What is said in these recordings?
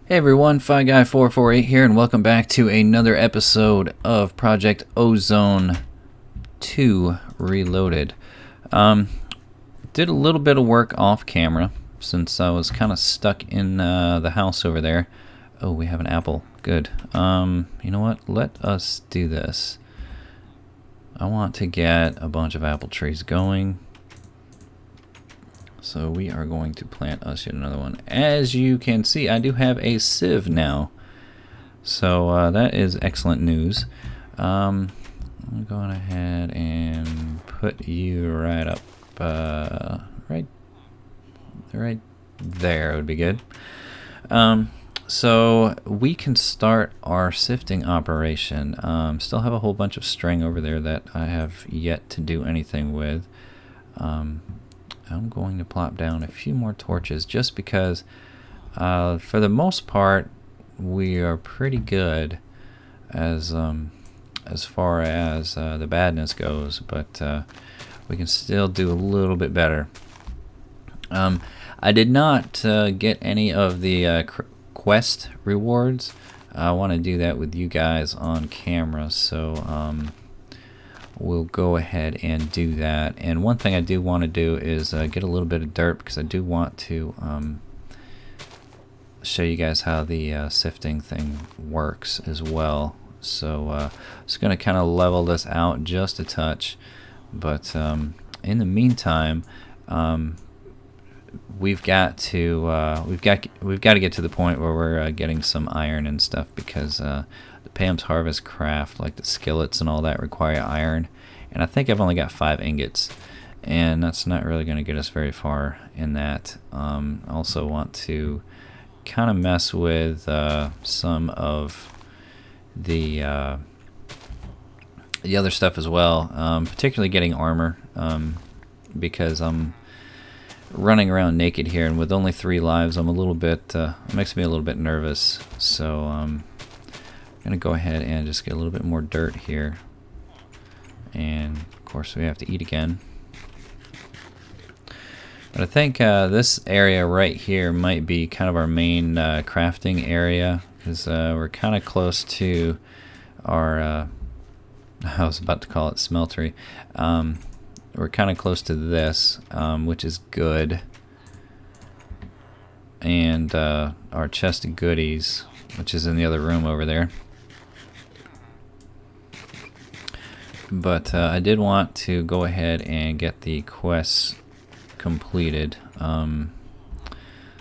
Hey everyone, FiGuy448 here, and welcome back to another episode of Project Ozone 2 Reloaded. Did a little bit of work off camera since I was kind of stuck in the house over there. Oh, we have an apple. Good. You know what? Let us do this. I want to get a bunch of apple trees going. So we are going to plant us yet another one. As you can see, I do have a sieve now. So that is excellent news. I'm going ahead and put you right up, right there would be good. So we can start our sifting operation. Still have a whole bunch of string over there that I have yet to do anything with. I'm going to plop down a few more torches just because for the most part we are pretty good as far as the badness goes, but we can still do a little bit better. I did not get any of the quest rewards. I want to do that with you guys on camera, so we'll go ahead and do that. And one thing I do want to do is get a little bit of dirt, because I do want to show you guys how the sifting thing works as well. So it's going to kind of level this out just a touch, but in the meantime, we've got to get to the point where we're getting some iron and stuff, because the Pam's Harvest craft, like the skillets and all that, require iron, and I think I've only got 5 ingots, and that's not really going to get us very far in that. I also want to kind of mess with some of the other stuff as well, particularly getting armor, because I'm running around naked here, and with only 3 lives, I'm a little bit it makes me a little bit nervous. So I'm gonna go ahead and just get a little bit more dirt here, and of course we have to eat again. But I think this area right here might be kind of our main crafting area, because we're kind of close to our I was about to call it smeltery. We're kind of close to this, which is good, and our chest of goodies, which is in the other room over there. But I did want to go ahead and get the quests completed.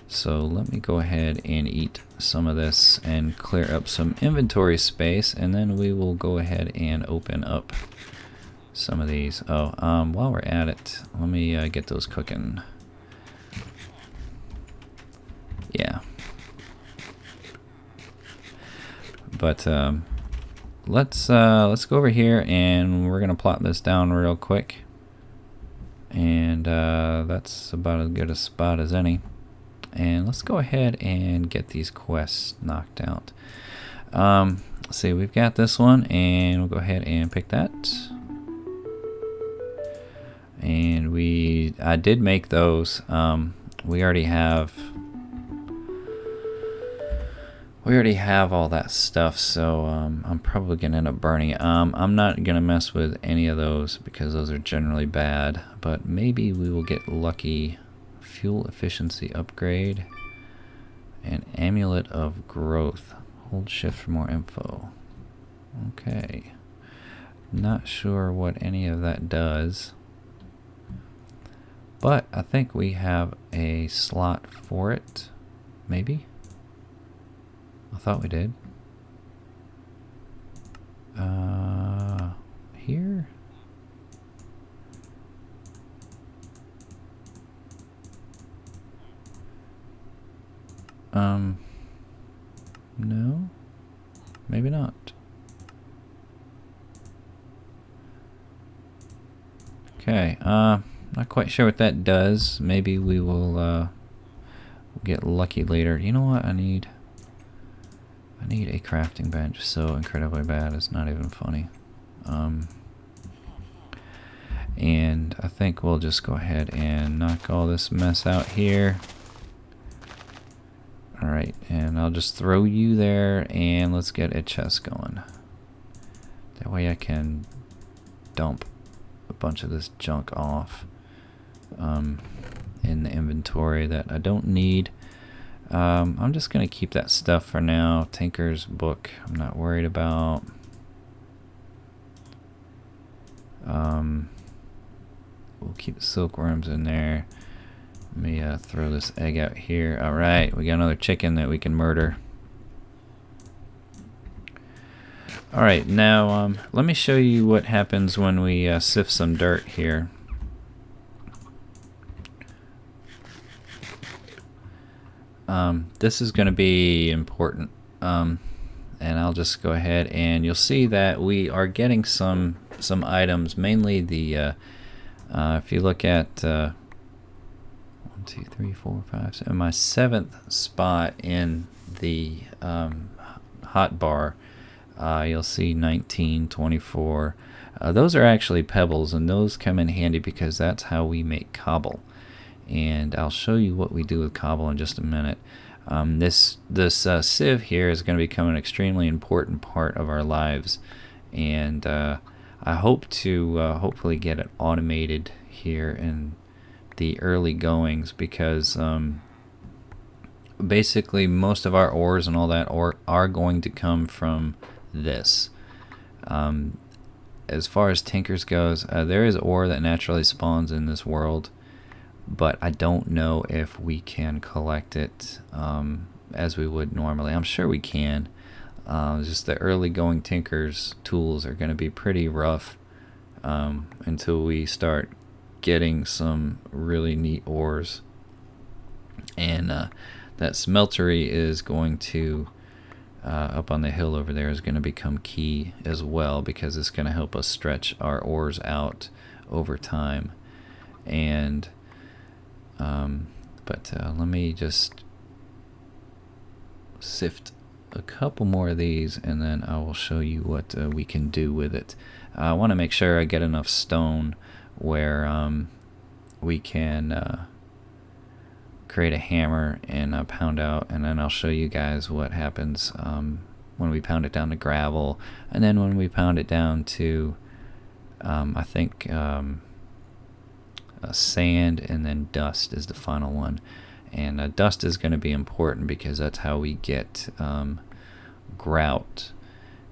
So let me go ahead and eat some of this and clear up some inventory space, and then we will go ahead and open up some of these. Oh, while we're at it, let me get those cooking. Yeah. But let's go over here, and we're gonna plot this down real quick. And that's about as good a spot as any. And let's go ahead and get these quests knocked out. Let's see, we've got this one, and we'll go ahead and pick that. And I did make those. We already have all that stuff, so I'm probably gonna end up burning it. I'm not gonna mess with any of those because those are generally bad, but maybe we will get lucky. Fuel efficiency upgrade and amulet of growth. Hold shift for more info. Okay, not sure what any of that does, but I think we have a slot for it. Maybe? I thought we did. Here? No? Maybe not. Okay, not quite sure what that does. Maybe we will get lucky later. You know what I need? I need a crafting bench so incredibly bad, it's not even funny. And I think we'll just go ahead and knock all this mess out here. Alright, and I'll just throw you there, and let's get a chest going. That way I can dump a bunch of this junk off in the inventory that I don't need. I'm just going to keep that stuff for now. Tinker's book, I'm not worried about. We'll keep the silkworms in there. Let me throw this egg out here. Alright, we got another chicken that we can murder. Alright, now let me show you what happens when we sift some dirt here. This is going to be important, and I'll just go ahead and you'll see that we are getting some items, mainly the if you look at 1, 2, 3, 4, 5, 7, my 7th spot in the hot bar, you'll see 19, 24. Those are actually pebbles, and those come in handy because that's how we make cobble. And I'll show you what we do with cobble in just a minute. This sieve here is going to become an extremely important part of our lives, and I hope to hopefully get it automated here in the early goings, because basically most of our ores and all that are going to come from this. As far as tinkers goes, there is ore that naturally spawns in this world, but I don't know if we can collect it as we would normally. I'm sure we can. Just the early going tinkers tools are going to be pretty rough until we start getting some really neat ores. And that smeltery is going to up on the hill over there is going to become key as well, because it's going to help us stretch our ores out over time. And let me just sift a couple more of these, and then I will show you what we can do with it. I want to make sure I get enough stone where we can create a hammer and pound out, and then I'll show you guys what happens when we pound it down to gravel, and then when we pound it down to I think sand, and then dust is the final one. And dust is going to be important because that's how we get grout,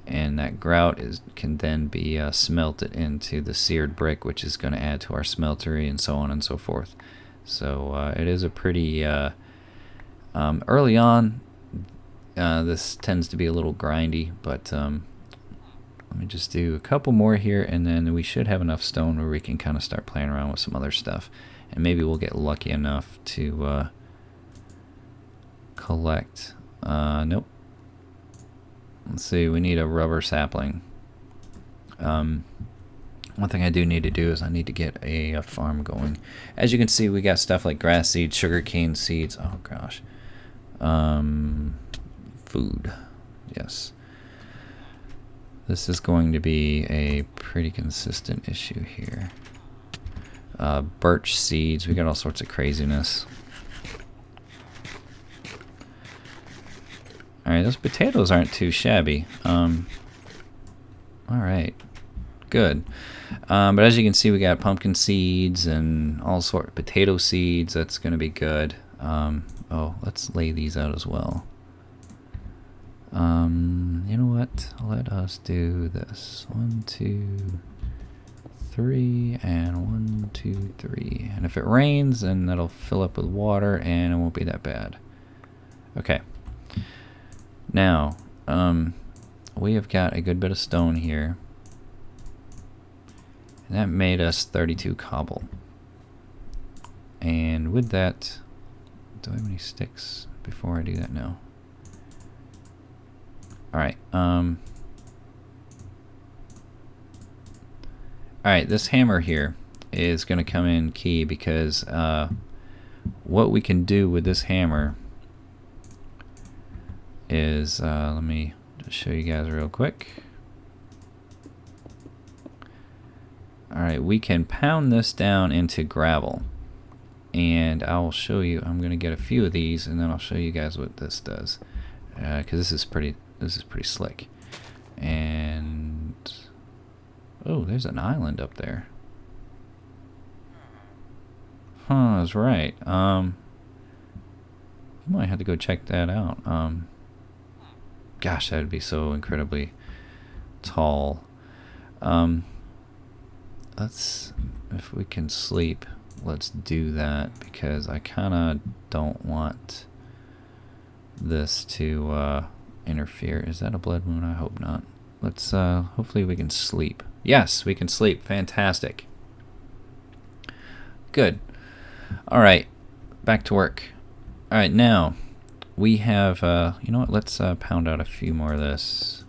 and that grout can then be smelted into the seared brick, which is going to add to our smeltery, and so on and so forth. So it is a pretty early on, this tends to be a little grindy, but let me just do a couple more here, and then we should have enough stone where we can kind of start playing around with some other stuff, and maybe we'll get lucky enough to collect. Nope. Let's see, we need a rubber sapling. One thing I do need to do is I need to get a farm going. As you can see, we got stuff like grass seeds, sugarcane seeds. Oh gosh. Food. Yes. This is going to be a pretty consistent issue here. Birch seeds. We got all sorts of craziness. Alright, those potatoes aren't too shabby. Alright, good. But as you can see, we got pumpkin seeds and all sorts of potato seeds. That's going to be good. Oh, let's lay these out as well. You know what? Let us do this. 1, 2, 3, and 1, 2, 3. And if it rains, then that'll fill up with water, and it won't be that bad. Okay. Now, we have got a good bit of stone here, and that made us 32 cobble. And with that, do I have any sticks before I do that? No. Alright, alright, this hammer here is going to come in key, because what we can do with this hammer is, let me just show you guys real quick. Alright, we can pound this down into gravel, and I'll show you. I'm gonna get a few of these, and then I'll show you guys what this does, because this is pretty slick. And oh, there's an island up there. Huh, that's right. We might have to go check that out. Gosh, that would be so incredibly tall. Let's, if we can sleep, let's do that, because I kind of don't want this to interfere. Is that a blood moon? I hope not. Let's hopefully we can sleep. Yes, we can sleep. Fantastic. Good. All right, back to work. All right, now we have you know what, let's pound out a few more of this.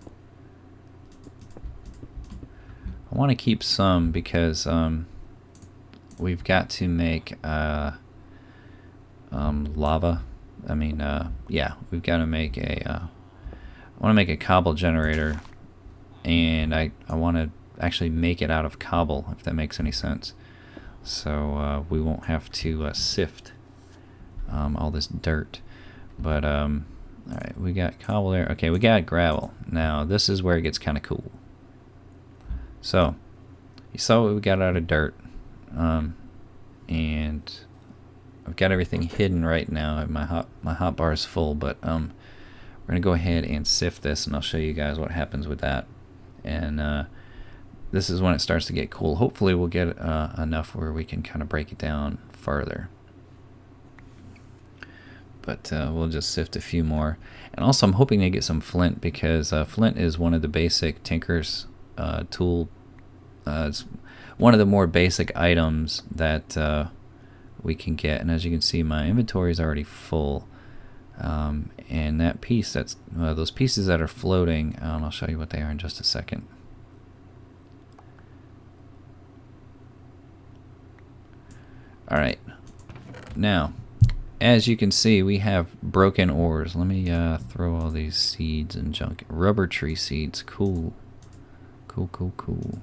I want to keep some because we've got to make lava. I mean, yeah, we've got to make a I want to make a cobble generator, and I want to actually make it out of cobble, if that makes any sense. So we won't have to sift all this dirt. But alright, we got cobble there. Okay, we got gravel. Now this is where it gets kind of cool. So you saw what we got out of dirt, and I've got everything hidden right now. My hot bar is full, but we're gonna go ahead and sift this, and I'll show you guys what happens with that. And this is when it starts to get cool. Hopefully we'll get enough where we can kind of break it down further. But we'll just sift a few more. And also I'm hoping to get some flint, because flint is one of the basic tinker's tool. It's one of the more basic items that we can get. And as you can see, my inventory is already full. And that piece, that's those pieces that are floating, I'll show you what they are in just a second. Alright, now as you can see, we have broken ores. Let me throw all these seeds and junk. Rubber tree seeds, cool. Cool.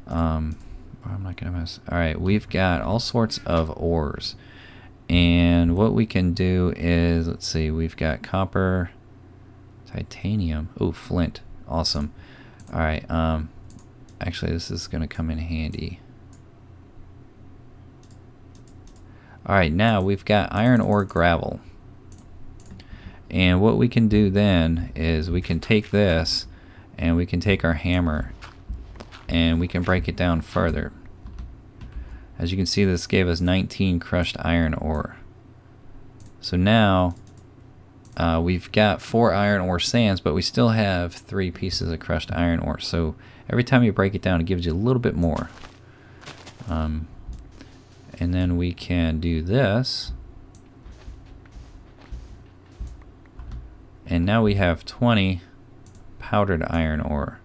I'm not gonna mess. Alright, we've got all sorts of ores. And what we can do is, let's see, we've got copper, titanium, oh, flint, awesome. Alright, actually this is gonna come in handy. Alright, now we've got iron ore gravel. And what we can do then is we can take this and we can take our hammer and we can break it down further. As you can see, this gave us 19 crushed iron ore. So now we've got 4 iron ore sands, but we still have 3 pieces of crushed iron ore. So every time you break it down, it gives you a little bit more. And then we can do this. And now we have 20 powdered iron ore.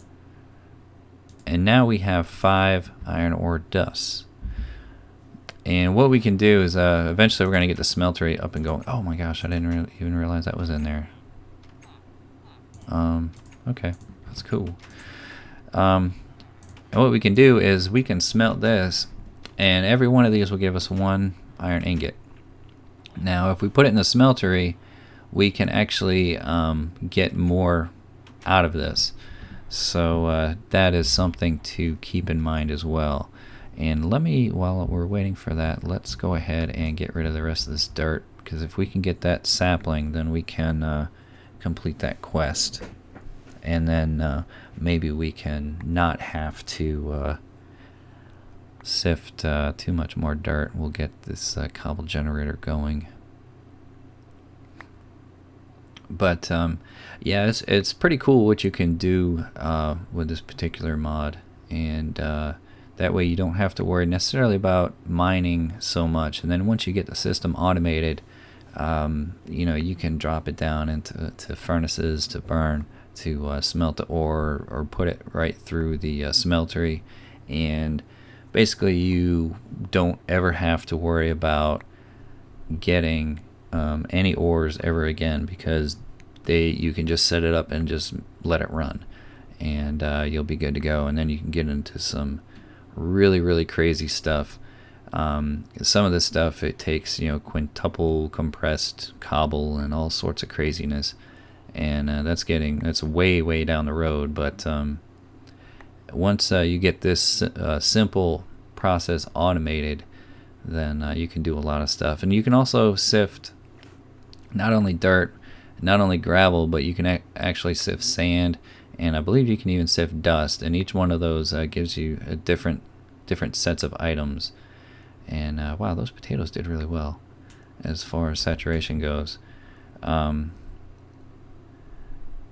And now we have 5 iron ore dusts. And what we can do is eventually we're going to get the smeltery up and going. Oh my gosh, I didn't even realize that was in there. Okay, that's cool. And what we can do is we can smelt this, and every one of these will give us 1 iron ingot. Now if we put it in the smeltery, we can actually get more out of this. So that is something to keep in mind as well. And let me, while we're waiting for that, let's go ahead and get rid of the rest of this dirt, because if we can get that sapling, then we can complete that quest. And then maybe we can not have to sift too much more dirt. We'll get this cobble generator going. But yeah, it's pretty cool what you can do with this particular mod, and that way you don't have to worry necessarily about mining so much. And then once you get the system automated, you know, you can drop it down into furnaces to burn, to smelt the ore, or put it right through the smeltery, and basically you don't ever have to worry about getting any ores ever again, because you can just set it up and just let it run, and you'll be good to go. And then you can get into some really crazy stuff Some of this stuff, it takes, quintuple compressed cobble and all sorts of craziness, and that's way down the road. But once you get this simple process automated, then you can do a lot of stuff. And you can also sift not only dirt, not only gravel, but you can actually sift sand, and I believe you can even sift dust, and each one of those gives you a different sets of items. And wow, those potatoes did really well as far as saturation goes. Yeah,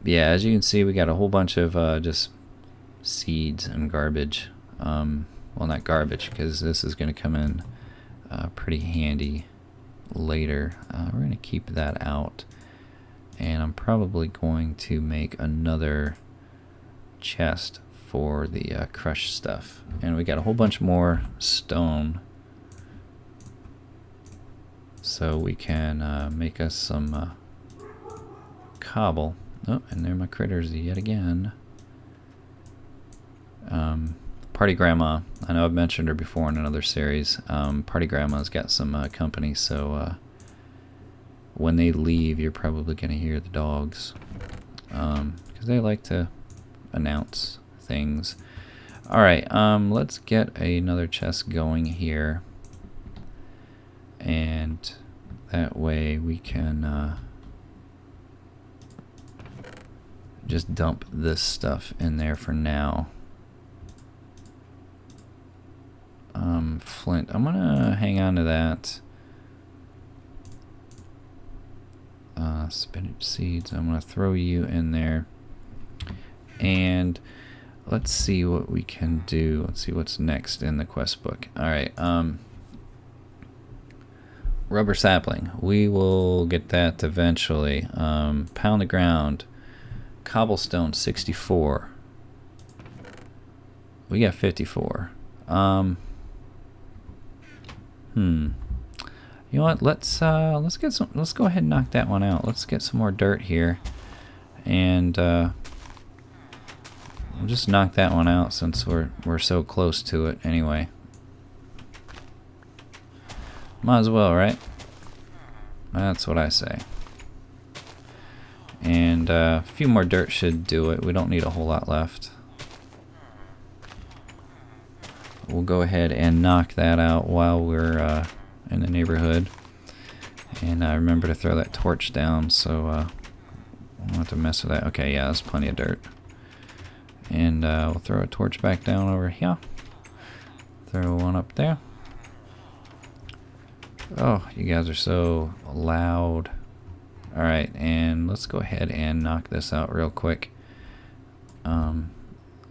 as you can see, we got a whole bunch of just seeds and garbage. Well, not garbage, because this is going to come in pretty handy later. We're going to keep that out, and I'm probably going to make another chest for the crushed stuff. And we got a whole bunch more stone, so we can make us some cobble. Oh, and there my critters yet again. Party Grandma, I know I've mentioned her before in another series. Party Grandma's got some company, so when they leave, you're probably going to hear the dogs, because they like to announce things. Alright, let's get another chest going here, and that way we can just dump this stuff in there for now. Flint, I'm gonna hang on to that. Spinach seeds, I'm gonna throw you in there, and let's see what we can do. Let's see what's next in the quest book. Alright, rubber sapling, we will get that eventually. Pound the ground, cobblestone 64, we got 54. You know what? Let's go ahead and knock that one out. Let's get some more dirt here, and we'll just knock that one out since we're so close to it anyway. Might as well, right? That's what I say. And a few more dirt should do it. We don't need a whole lot left. We'll go ahead and knock that out while we're in the neighborhood. And remember to throw that torch down, so I don't have to mess with that. Okay, yeah, that's plenty of dirt. And we'll throw a torch back down over here. Throw one up there. Oh, you guys are so loud. Alright, and let's go ahead and knock this out real quick.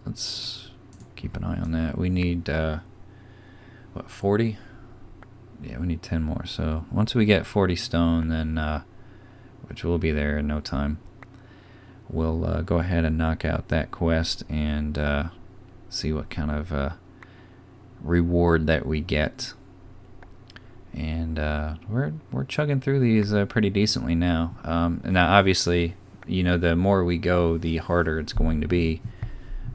Let's keep an eye on that. We need, what, 40? Yeah, we need 10 more. So once we get 40 stone, then, which will be there in no time, we'll go ahead and knock out that quest and see what kind of reward that we get. And we're chugging through these pretty decently now. And now, obviously, the more we go, the harder it's going to be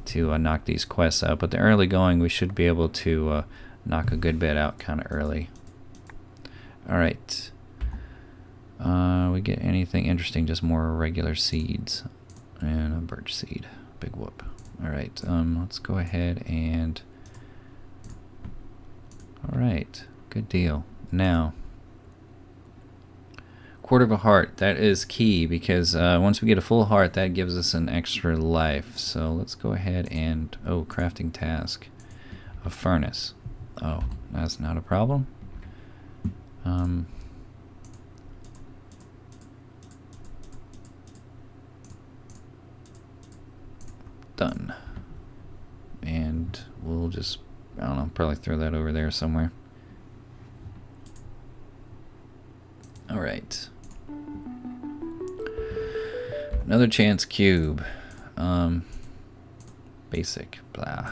to knock these quests out. But the early going, we should be able to knock a good bit out kind of early. Alright. We get anything interesting, just more regular seeds. And a birch seed. Big whoop. Alright, let's go ahead and... Alright, good deal. Now, quarter of a heart, that is key, because once we get a full heart, that gives us an extra life. So let's go ahead and, crafting task, a furnace. Oh, that's not a problem. Done. And we'll just, I don't know, probably throw that over there somewhere. Alright. Another chance cube. Basic. Blah.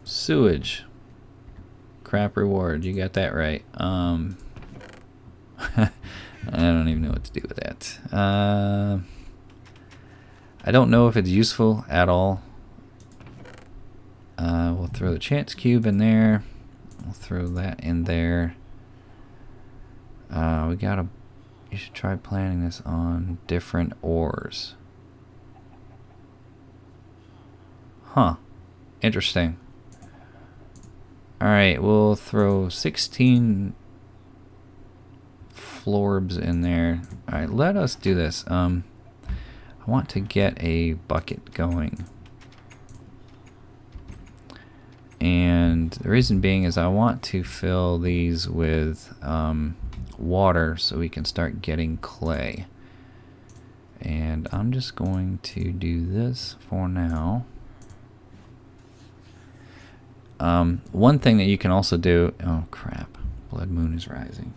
Sewage. Crap reward. You got that right. I don't even know what to do with that. I don't know if it's useful at all. We'll throw the chance cube in there. We'll throw that in there. You should try planting this on different ores. Huh. Interesting. Alright, we'll throw 16 florbs in there. Alright, let us do this. I want to get a bucket going. And the reason being is I want to fill these with water so we can start getting clay. And I'm just going to do this for now. One thing that you can also do, oh crap, blood moon is rising.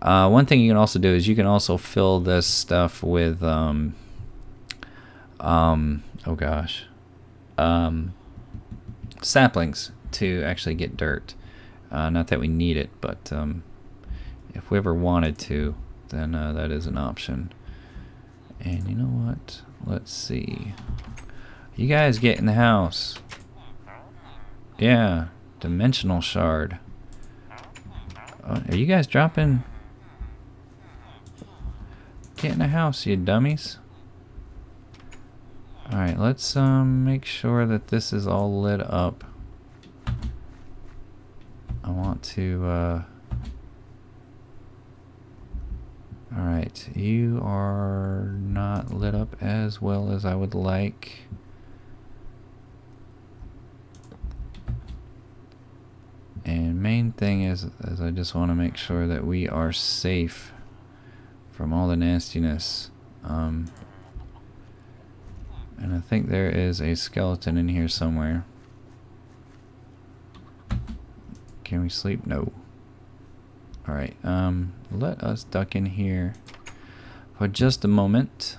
One thing you can also do is you can also fill this stuff with oh gosh, saplings to actually get dirt. Not that we need it, but if we ever wanted to, then that is an option. And you know what? Let's see. You guys get in the house. Yeah, dimensional shard. Are you guys dropping? Get in the house, you dummies. Alright, let's make sure that this is all lit up. I want to alright, you are not lit up as well as I would like. And main thing is I just want to make sure that we are safe from all the nastiness. And I think there is a skeleton in here somewhere. Can we sleep? No. Alright, let us duck in here for just a moment.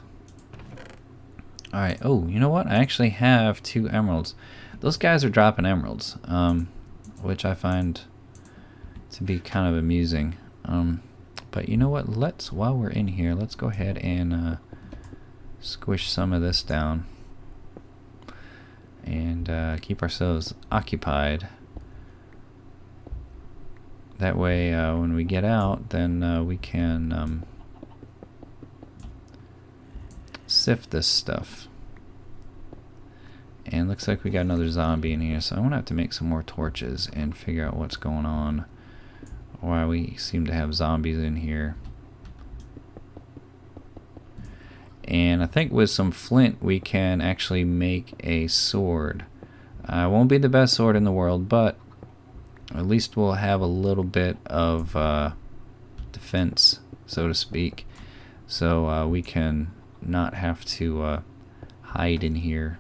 Alright, oh, you know what? I actually have 2 emeralds. Those guys are dropping emeralds, which I find to be kind of amusing. But you know what? While we're in here, let's go ahead and squish some of this down and keep ourselves occupied. That way, when we get out, then we can sift this stuff. And looks like we got another zombie in here, so I'm gonna have to make some more torches and figure out what's going on. Why we seem to have zombies in here. And I think with some flint we can actually make a sword. It won't be the best sword in the world, but at least we'll have a little bit of defense, so to speak. So we can not have to hide in here.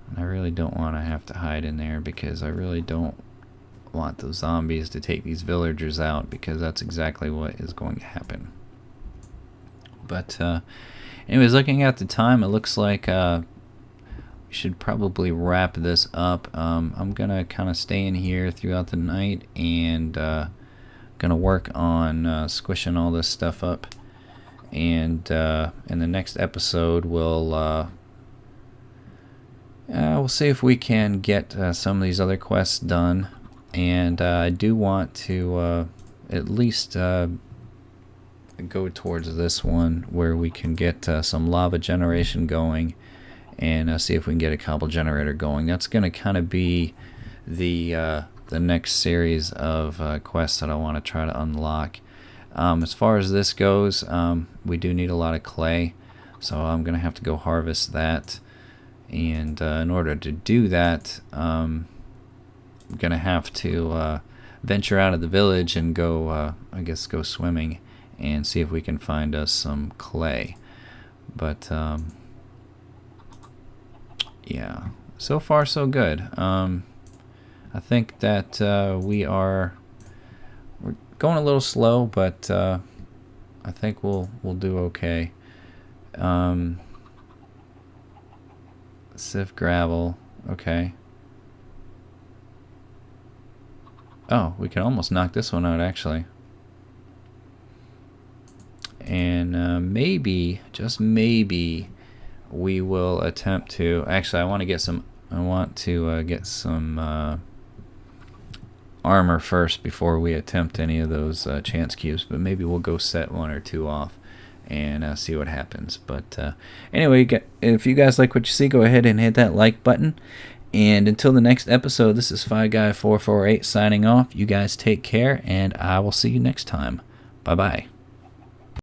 And I really don't want to have to hide in there because I really don't want those zombies to take these villagers out, because that's exactly what is going to happen. But anyways, looking at the time, it looks like we should probably wrap this up. I'm gonna kind of stay in here throughout the night and gonna work on squishing all this stuff up, and in the next episode we'll see if we can get some of these other quests done. And I do want to at least go towards this one where we can get some lava generation going, and see if we can get a cobble generator going. That's going to kind of be the next series of quests that I want to try to unlock. As far as this goes, we do need a lot of clay, so I'm going to have to go harvest that. And in order to do that, I'm gonna have to venture out of the village and go, I guess, go swimming and see if we can find us some clay. But yeah, so far so good. I think that we're going a little slow, but I think we'll do okay. Sift gravel, okay. Oh, we can almost knock this one out, actually. And maybe, just maybe, we will attempt to... Actually, I want to get some I want to get some armor first before we attempt any of those chance cubes, but maybe we'll go set 1 or 2 off and see what happens. But anyway, if you guys like what you see, go ahead and hit that like button. And until the next episode, this is FiGuy448 signing off. You guys take care, and I will see you next time. Bye-bye.